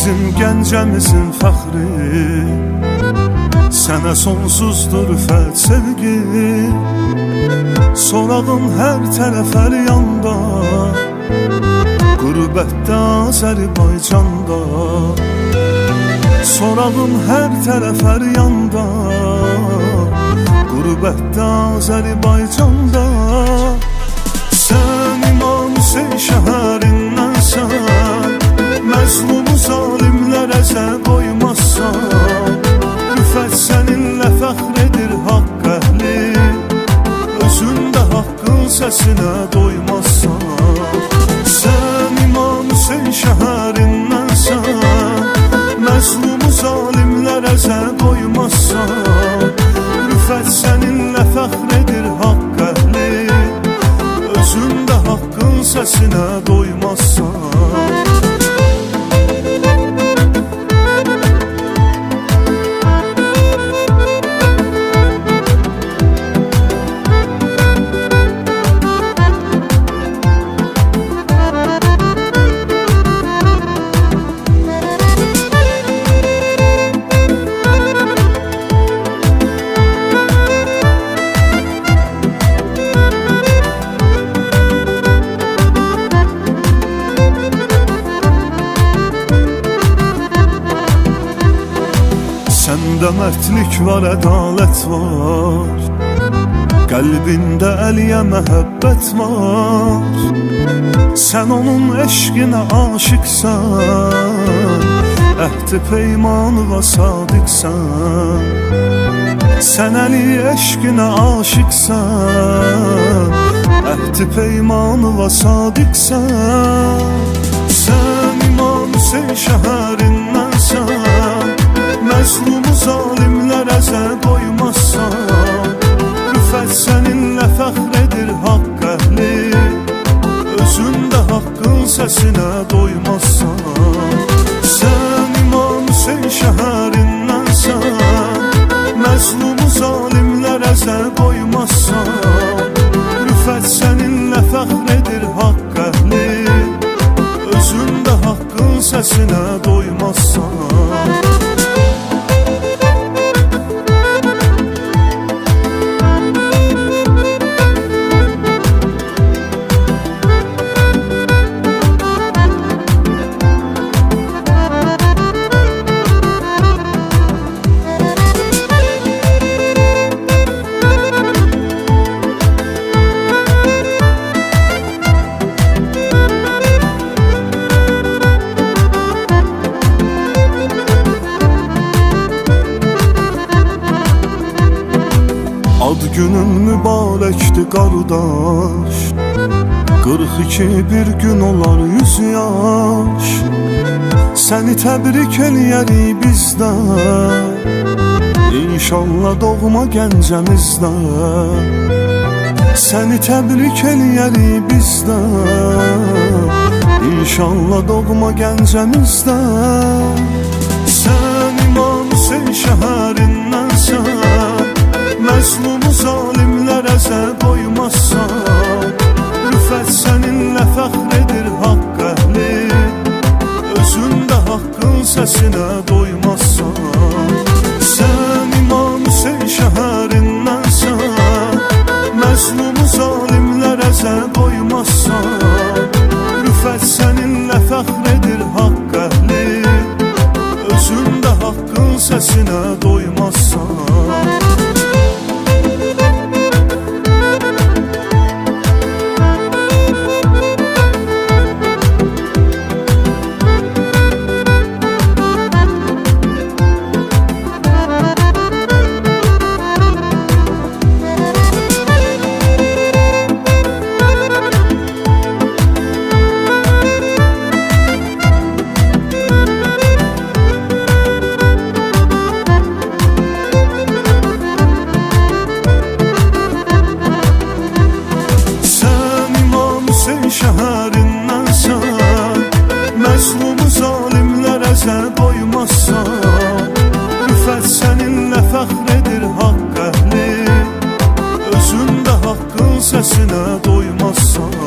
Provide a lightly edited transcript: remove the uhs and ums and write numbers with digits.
bizim Gəncəmizin fəxri, sənə sonsuzdur fəth sevgi. Sorağın hər tərəf hər yanda, qürbətdə Azərbaycanda. Sorağın hər tərəf hər yanda, qürbətdə Azərbaycanda. Sən İmam Hüseyn şəhərindənsən, məzlum zalimlərə sən qoymazsan. Rüfət səninlə fəxr edir haqq əhli, özündə haqqın səsinə doymazsan. Sən İmam Hüseyn şəhərindənsən, məzlum zalimlərə sən qoymazsan. Rüfət səninlə fəxr edir haqq əhli, özündə haqqın səsinə doymazsan. Səndə mərdlik var, ədalət var, qəlbində Əliyə məhəbbət var. Sən onun eşqinə aşıqsan, əhd-i peymanına sadiqsən. Sən Əli eşqinə aşıqsan, əhd-i peymanına sadiqsən. Sən İmam Hüseyn şəhərindənsən, məzlum zalimlərə sən qoymazsan. Rüfət səninlə fəxr edir haqq əhli, özündə haqqın səsinə doymazsan. Sən İmam Hüseyn şəhərindənsən, məzlum zalimlərə sən qoymazsan. Rüfət səninlə fəxr edir haqq əhli, özündə haqqın səsinə doymazsan. Ad günün mübarəkdir qardaş, 42 bir gün olar 100 yaş. Səni təbrik eləyərik bizdən, İnşallah doğma Gəncəmizdə. Səni təbrik eləyərik bizdən, İnşallah doğma Gəncəmizdə. Sən İmam Hüseyn şəhərindənsən, məzlum zalimlərə sən qoymazsan. Rüfət səninlə fəxr edir haqq əhli, özündə haqqın səsinə doymazsan. Sən İmam Hüseyn şəhərindənsən, məzlum zalimlərə sən qoymazsan. Rüfət səninlə fəxr edir haqq əhli, özündə haqqın səsinə doymazsan. Şəhərindənsən, məzlum zalimlərə sən qoymazsan. Rüfət səninlə fəxr edir haqq əhli, özündə haqqın səsinə doymazsan.